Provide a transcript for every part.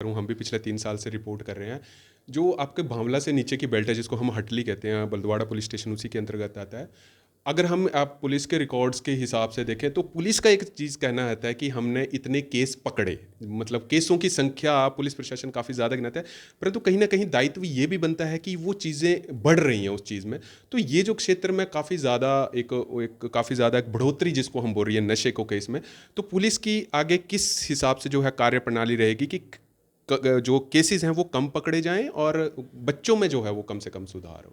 हूँ, हम भी पिछले 3 साल से रिपोर्ट कर रहे हैं। जो आपके भांवला से नीचे की बेल्ट है, जिसको हम हटली कहते हैं, बलदवाड़ा पुलिस स्टेशन उसी के अंतर्गत आता है। अगर हम आप पुलिस के रिकॉर्ड्स के हिसाब से देखें तो पुलिस का एक चीज़ कहना रहता है कि हमने इतने केस पकड़े, मतलब केसों की संख्या पुलिस प्रशासन काफ़ी ज़्यादा गिनाता है, परंतु कहीं ना कहीं दायित्व ये भी बनता है कि वो चीज़ें बढ़ रही हैं उस चीज़ में। तो ये जो क्षेत्र में काफ़ी ज़्यादा एक काफ़ी ज़्यादा एक बढ़ोतरी जिसको हम बोल रही है नशे को केस में, तो पुलिस की आगे किस हिसाब से जो है कार्य प्रणाली रहेगी कि जो केसेस हैं वो कम पकड़े जाएं और बच्चों में जो है वो कम से कम सुधार हो।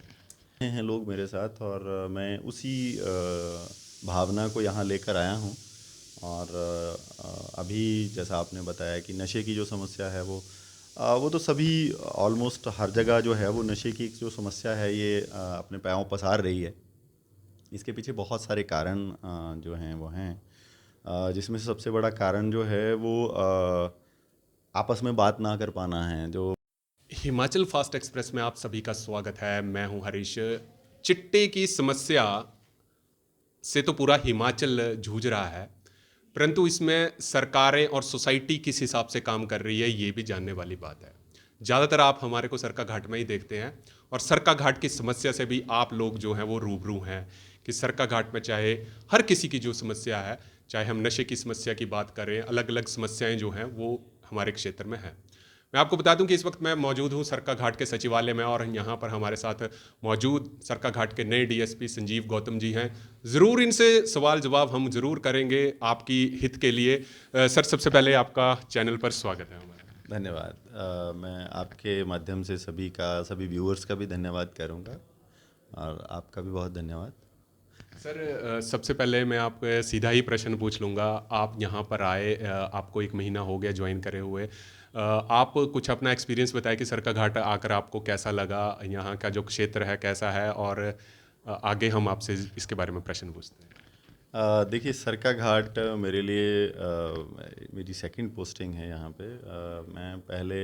हैं लोग मेरे साथ और मैं उसी भावना को यहाँ लेकर आया हूँ। और अभी जैसा आपने बताया कि नशे की जो समस्या है वो तो सभी ऑलमोस्ट हर जगह जो है वो नशे की जो समस्या है ये अपने पाँव पसार रही है। इसके पीछे बहुत सारे कारण जो हैं वो हैं, जिसमें से सबसे बड़ा कारण जो है वो आपस में बात ना कर पाना है। जो हिमाचल फास्ट एक्सप्रेस में आप सभी का स्वागत है। मैं हूं हरीश। चिट्टे की समस्या से तो पूरा हिमाचल जूझ रहा है, परंतु इसमें सरकारें और सोसाइटी किस हिसाब से काम कर रही है ये भी जानने वाली बात है। ज़्यादातर आप हमारे को सरका घाट में ही देखते हैं, और सरका घाट की समस्या से भी आप लोग जो हैं वो रूबरू हैं कि सरका घाट में चाहे हर किसी की जो समस्या है, चाहे हम नशे की समस्या की बात करें, अलग अलग समस्याएं जो हैं वो हमारे क्षेत्र में हैं। मैं आपको बता दूं कि इस वक्त मैं मौजूद हूं सरका घाट के सचिवालय में, और यहाँ पर हमारे साथ मौजूद सरका घाट के नए डीएसपी संजीव गौतम जी हैं। ज़रूर इनसे सवाल जवाब हम ज़रूर करेंगे आपकी हित के लिए। सर, सबसे पहले आपका चैनल पर स्वागत है हमारा। धन्यवाद। मैं आपके माध्यम से सभी व्यूअर्स का भी धन्यवाद करूँगा और आपका भी बहुत धन्यवाद। सर, सबसे पहले मैं आपको सीधा ही प्रश्न पूछ लूँगा। आप यहाँ पर आए, आपको 1 महीना हो गया ज्वाइन करे हुए। आप कुछ अपना एक्सपीरियंस बताएं कि सरका घाट आकर आपको कैसा लगा, यहाँ का जो क्षेत्र है कैसा है, और आगे हम आपसे इसके बारे में प्रश्न पूछते हैं। देखिए, सरका घाट मेरे लिए मेरी सेकंड पोस्टिंग है यहाँ पे। मैं पहले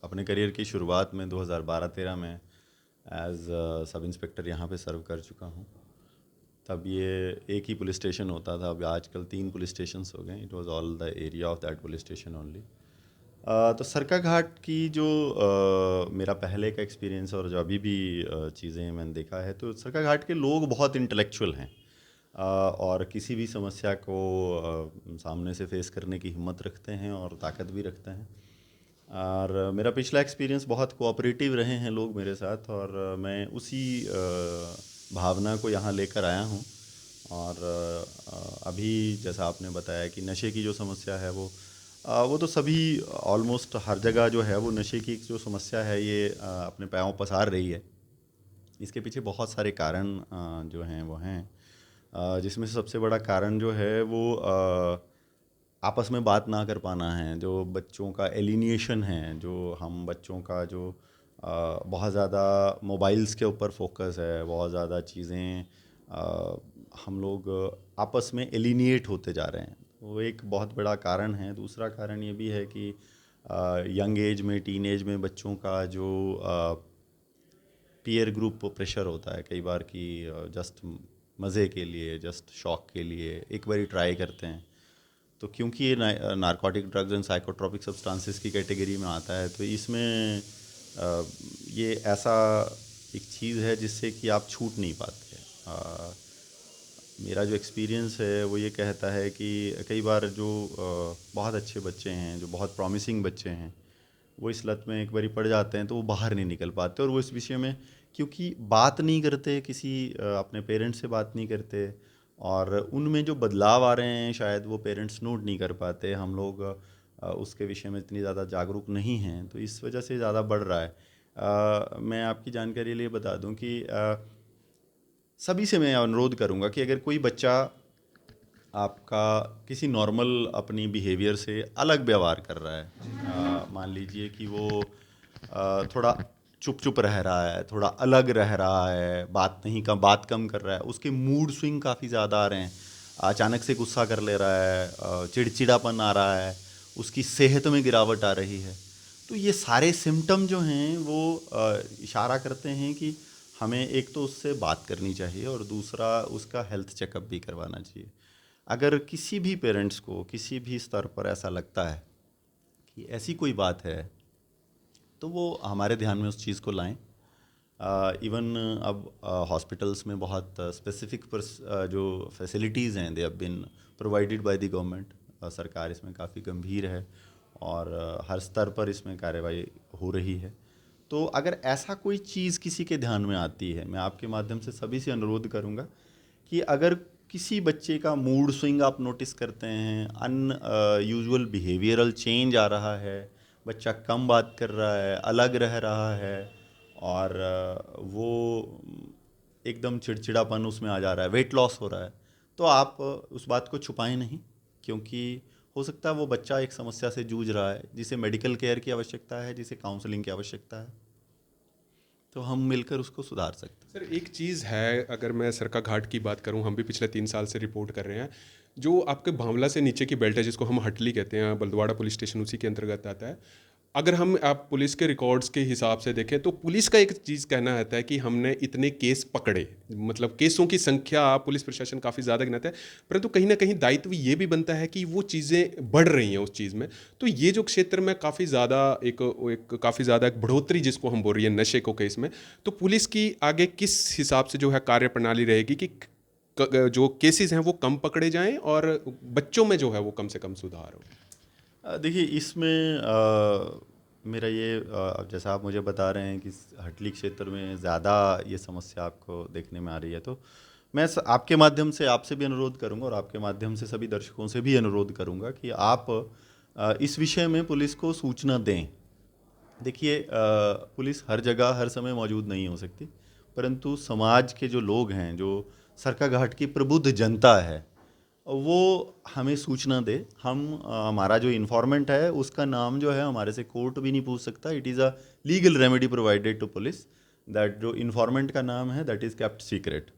अपने करियर की शुरुआत में 2012-13 में एज सब इंस्पेक्टर यहाँ पे सर्व कर चुका हूँ। तब ये एक ही पुलिस स्टेशन होता था, अब आजकल 3 पुलिस स्टेशंस हो गए। It was all the area of that police station only. तो सरका घाट की जो मेरा पहले का एक्सपीरियंस और जो अभी भी चीज़ें मैंने देखा है, तो सरका घाट के लोग बहुत इंटेलेक्चुअल हैं और किसी भी समस्या को सामने से फेस करने की हिम्मत रखते हैं और ताकत भी रखते हैं। और मेरा पिछला एक्सपीरियंस बहुत कोऑपरेटिव रहे हैं लोग मेरे साथ और मैं उसी भावना को यहाँ लेकर आया हूँ। और अभी जैसा आपने बताया कि नशे की जो समस्या है वो तो सभी ऑलमोस्ट हर जगह जो है वो नशे की जो समस्या है ये अपने पाँव पसार रही है। इसके पीछे बहुत सारे कारण जो हैं वो हैं, जिसमें से सबसे बड़ा कारण जो है वो आपस में बात ना कर पाना है। जो बच्चों का एलिनिएशन है, जो हम बच्चों का जो बहुत ज़्यादा मोबाइल्स के ऊपर फोकस है, बहुत ज़्यादा चीज़ें हम लोग आपस में एलिनिएट होते जा रहे हैं, वो एक बहुत बड़ा कारण है। दूसरा कारण ये भी है कि यंग एज में, टीन एज में बच्चों का जो पीयर ग्रुप प्रेशर होता है कई बार कि जस्ट मज़े के लिए, जस्ट शौक के लिए एक बारी ट्राई करते हैं। तो क्योंकि ये narcotic drugs and psychotropic substances की कैटेगरी में आता है, तो इसमें ये ऐसा एक चीज़ है जिससे कि आप छूट नहीं पाते। मेरा जो एक्सपीरियंस है वो ये कहता है कि कई बार जो बहुत अच्छे बच्चे हैं, जो बहुत प्रॉमिसिंग बच्चे हैं, वो इस लत में एक बारी पड़ जाते हैं तो वो बाहर नहीं निकल पाते। और वो इस विषय में क्योंकि बात नहीं करते, किसी अपने पेरेंट्स से बात नहीं करते, और उनमें जो बदलाव आ रहे हैं शायद वो पेरेंट्स नोट नहीं कर पाते। हम लोग उसके विषय में इतनी ज़्यादा जागरूक नहीं हैं, तो इस वजह से ज़्यादा बढ़ रहा है। मैं आपकी जानकारी के लिए बता दूं कि सभी से मैं अनुरोध करूंगा कि अगर कोई बच्चा आपका किसी नॉर्मल अपनी बिहेवियर से अलग व्यवहार कर रहा है, मान लीजिए कि वो थोड़ा चुप चुप रह रहा है, थोड़ा अलग रह रहा है, बात कम कर रहा है, उसके मूड स्विंग काफ़ी ज़्यादा आ रहे हैं, अचानक से गुस्सा कर ले रहा है, चिड़चिड़ापन आ रहा है, उसकी सेहत में गिरावट आ रही है, तो ये सारे सिम्टम जो हैं वो इशारा करते हैं कि हमें एक तो उससे बात करनी चाहिए और दूसरा उसका हेल्थ चेकअप भी करवाना चाहिए। अगर किसी भी पेरेंट्स को किसी भी स्तर पर ऐसा लगता है कि ऐसी कोई बात है तो वो हमारे ध्यान में उस चीज़ को लाएं। इवन अब हॉस्पिटल्स में बहुत स्पेसिफिक जो फैसिलिटीज़ हैं they have been provided by the government. सरकार इसमें काफ़ी गंभीर है और हर स्तर पर इसमें कार्रवाई हो रही है। तो अगर ऐसा कोई चीज़ किसी के ध्यान में आती है, मैं आपके माध्यम से सभी से अनुरोध करूँगा कि अगर किसी बच्चे का मूड स्विंग आप नोटिस करते हैं, यूजुअल बिहेवियरल चेंज आ रहा है, बच्चा कम बात कर रहा है, अलग रह रहा है और वो एकदम चिड़चिड़ापन उसमें आ जा रहा है, वेट लॉस हो रहा है, तो आप उस बात को छुपाएं नहीं, क्योंकि हो सकता है वो बच्चा एक समस्या से जूझ रहा है जिसे मेडिकल केयर की आवश्यकता है, जिसे काउंसलिंग की आवश्यकता है, तो हम मिलकर उसको सुधार सकते हैं। सर एक चीज़ है, अगर मैं सरका घाट की बात करूं, हम भी पिछले 3 साल से रिपोर्ट कर रहे हैं। जो आपके भांवला से नीचे की बेल्ट है, जिसको हम हटली कहते हैं, बलदवाड़ा पुलिस स्टेशन उसी के अंतर्गत आता है। अगर हम आप पुलिस के रिकॉर्ड्स के हिसाब से देखें तो पुलिस का एक चीज़ कहना रहता है कि हमने इतने केस पकड़े, मतलब केसों की संख्या पुलिस प्रशासन काफ़ी ज़्यादा गिनाता है, परंतु कहीं ना कहीं दायित्व ये भी बनता है कि वो चीज़ें बढ़ रही हैं उस चीज़ में। तो ये जो क्षेत्र में काफ़ी ज़्यादा एक काफ़ी ज़्यादा एक बढ़ोतरी जिसको हम बोल रही है नशे को केस में, तो पुलिस की आगे किस हिसाब से जो है कार्य प्रणाली रहेगी कि जो केसेस हैं वो कम पकड़े जाएं और बच्चों में जो है वो कम से कम सुधार हो? देखिए इसमें मेरा ये जैसा आप मुझे बता रहे हैं कि हटली क्षेत्र में ज़्यादा ये समस्या आपको देखने में आ रही है, तो मैं आपके माध्यम से आपसे भी अनुरोध करूंगा और आपके माध्यम से सभी दर्शकों से भी अनुरोध करूंगा कि आप इस विषय में पुलिस को सूचना दें। देखिए पुलिस हर जगह हर समय मौजूद नहीं हो सकती, परंतु समाज के जो लोग हैं, जो सरकाघाट की प्रबुद्ध जनता है, वो हमें सूचना दे। हम हमारा जो इन्फॉर्मेंट है उसका नाम जो है हमारे से कोर्ट भी नहीं पूछ सकता। It is a legal remedy provided to police that जो इन्फॉर्मेंट का नाम है दैट इज़ केप्ट सीक्रेट,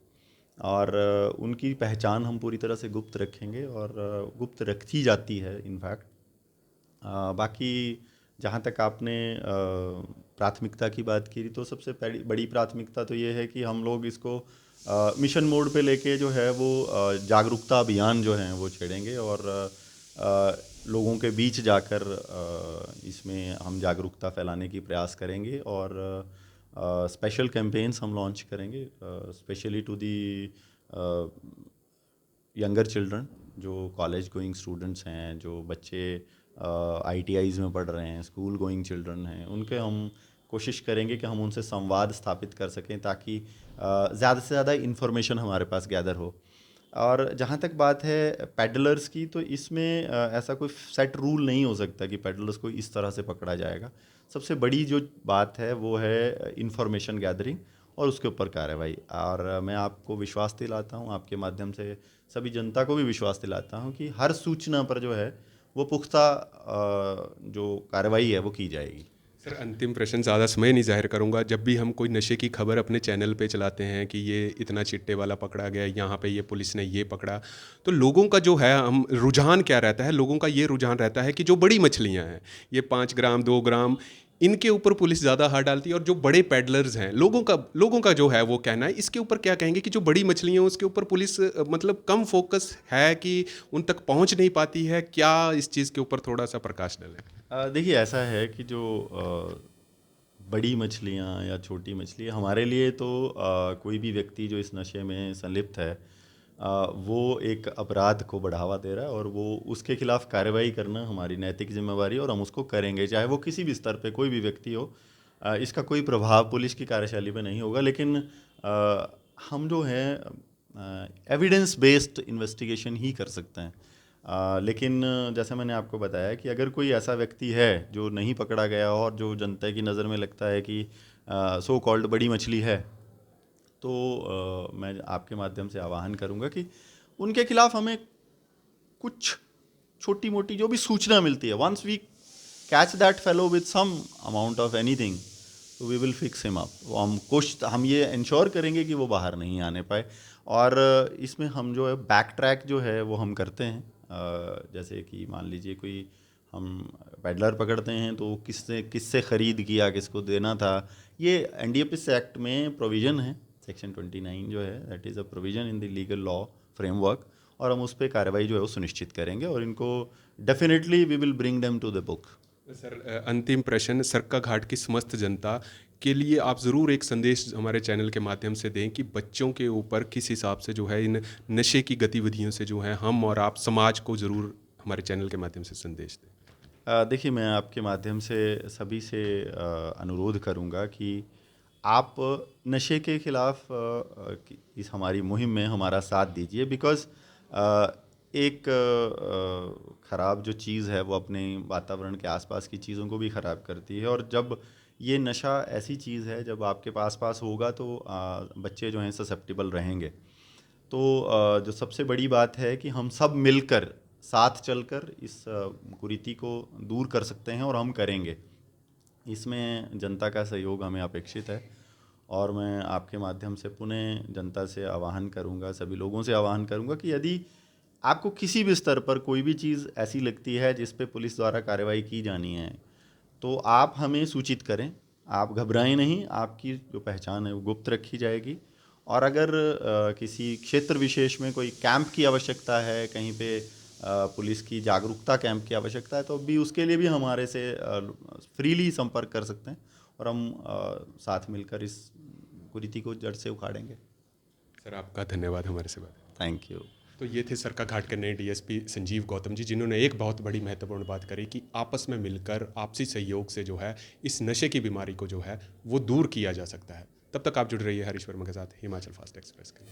और उनकी पहचान हम पूरी तरह से गुप्त रखेंगे और गुप्त रखी जाती है इनफैक्ट। बाकी जहाँ तक आपने प्राथमिकता की बात की, तो सबसे बड़ी प्राथमिकता तो ये है कि हम लोग इसको मिशन मोड पे लेके जो है वो जागरूकता अभियान जो हैं वो छेड़ेंगे और लोगों के बीच जाकर इसमें हम जागरूकता फैलाने की प्रयास करेंगे और स्पेशल कैंपेन्स हम लॉन्च करेंगे specially to the younger children, जो कॉलेज गोइंग स्टूडेंट्स हैं, जो बच्चे ITIs में पढ़ रहे हैं, स्कूल गोइंग चिल्ड्रन हैं, उनके हम कोशिश करेंगे कि हम उनसे संवाद स्थापित कर सकें ताकि ज़्यादा से ज़्यादा इन्फॉर्मेशन हमारे पास गैदर हो। और जहाँ तक बात है पेडलर्स की, तो इसमें ऐसा कोई सेट रूल नहीं हो सकता कि पेडलर्स को इस तरह से पकड़ा जाएगा। सबसे बड़ी जो बात है वो है इन्फॉर्मेशन गैदरिंग और उसके ऊपर कार्रवाई। और मैं आपको विश्वास दिलाता हूँ, आपके माध्यम से सभी जनता को भी विश्वास दिलाता हूँ कि हर सूचना पर जो है वो पुख्ता जो कार्रवाई है वो की जाएगी। सर अंतिम प्रश्न, ज़्यादा समय नहीं जाहिर करूंगा। जब भी हम कोई नशे की खबर अपने चैनल पे चलाते हैं कि ये इतना चिट्टे वाला पकड़ा गया, यहाँ पे ये पुलिस ने ये पकड़ा, तो लोगों का जो है हम रुझान क्या रहता है? लोगों का ये रुझान रहता है कि जो बड़ी मछलियाँ हैं, ये 5 ग्राम 2 ग्राम, इनके ऊपर पुलिस ज़्यादा हाथ डालती है। और जो बड़े पैडलर्स हैं, लोगों का जो है वो कहना है, इसके ऊपर क्या कहेंगे कि जो बड़ी मछलियाँ हैं उसके ऊपर पुलिस मतलब कम फोकस है कि उन तक पहुँच नहीं पाती है? क्या इस चीज़ के ऊपर थोड़ा सा प्रकाश डालें? देखिए ऐसा है कि जो बड़ी मछलियाँ या छोटी मछली, हमारे लिए तो कोई भी व्यक्ति जो इस नशे में संलिप्त है वो एक अपराध को बढ़ावा दे रहा है और वो उसके खिलाफ कार्रवाई करना हमारी नैतिक जिम्मेवारी है और हम उसको करेंगे, चाहे वो किसी भी स्तर पे कोई भी व्यक्ति हो। इसका कोई प्रभाव पुलिस की कार्यशैली पे नहीं होगा, लेकिन हम जो है एविडेंस बेस्ड इन्वेस्टिगेशन ही कर सकते हैं। लेकिन जैसे मैंने आपको बताया कि अगर कोई ऐसा व्यक्ति है जो नहीं पकड़ा गया और जो जनता की नज़र में लगता है कि सो कॉल्ड बड़ी मछली है, तो मैं आपके माध्यम से आह्वान करूंगा कि उनके खिलाफ हमें कुछ छोटी मोटी जो भी सूचना मिलती है, once we catch that fellow with some amount of anything, तो we will fix him up. हम ये इंश्योर करेंगे कि वो बाहर नहीं आने पाए। और इसमें हम जो है बैक ट्रैक जो है वो हम करते हैं। जैसे कि मान लीजिए कोई हम पेडलर पकड़ते हैं तो किससे ख़रीद किया, किसको देना था, ये NDPS एक्ट में प्रोविज़न है, सेक्शन 29 जो है that is a provision in the legal law framework, और हम उस पर कार्रवाई जो है वो सुनिश्चित करेंगे और इनको definitely we will bring them to the book. Sir अंतिम प्रश्न, सरका घाट की समस्त जनता के लिए आप ज़रूर एक संदेश हमारे चैनल के माध्यम से दें कि बच्चों के ऊपर किस हिसाब से जो है इन नशे की गतिविधियों से जो है हम और आप समाज को ज़रूर हमारे चैनल के माध्यम से संदेश दें। देखिए, मैं आपके माध्यम से सभी से अनुरोध करूंगा कि आप नशे के खिलाफ इस हमारी मुहिम में हमारा साथ दीजिए, बिकॉज़ एक ख़राब जो चीज़ है वो अपने वातावरण के आसपास की चीज़ों को भी ख़राब करती है, और जब ये नशा ऐसी चीज़ है जब आपके पास होगा तो बच्चे जो हैं ससेप्टिबल रहेंगे। तो जो सबसे बड़ी बात है कि हम सब मिलकर साथ चलकर इस कुरीति को दूर कर सकते हैं, और हम करेंगे। इसमें जनता का सहयोग हमें अपेक्षित है, और मैं आपके माध्यम से पुनः जनता से आह्वान करूंगा, सभी लोगों से आह्वान करूंगा कि यदि आपको किसी भी स्तर पर कोई भी चीज़ ऐसी लगती है जिस पे पुलिस द्वारा कार्रवाई की जानी है, तो आप हमें सूचित करें। आप घबराएं नहीं, आपकी जो पहचान है वो गुप्त रखी जाएगी। और अगर किसी क्षेत्र विशेष में कोई कैंप की आवश्यकता है, कहीं पे पुलिस की जागरूकता कैंप की आवश्यकता है, तो भी उसके लिए भी हमारे से फ्रीली संपर्क कर सकते हैं, और हम साथ मिलकर इस कुरीति को जड़ से उखाड़ेंगे। सर आपका धन्यवाद हमारे से बात। Thank you. तो ये थे सरका घाट के नए डीएसपी संजीव गौतम जी, जिन्होंने एक बहुत बड़ी महत्वपूर्ण बात करी कि आपस में मिलकर आपसी सहयोग से जो है इस नशे की बीमारी को जो है वो दूर किया जा सकता है। तब तक आप जुड़ रहिए हरीश वर्मा के साथ हिमाचल फास्ट एक्सप्रेस के।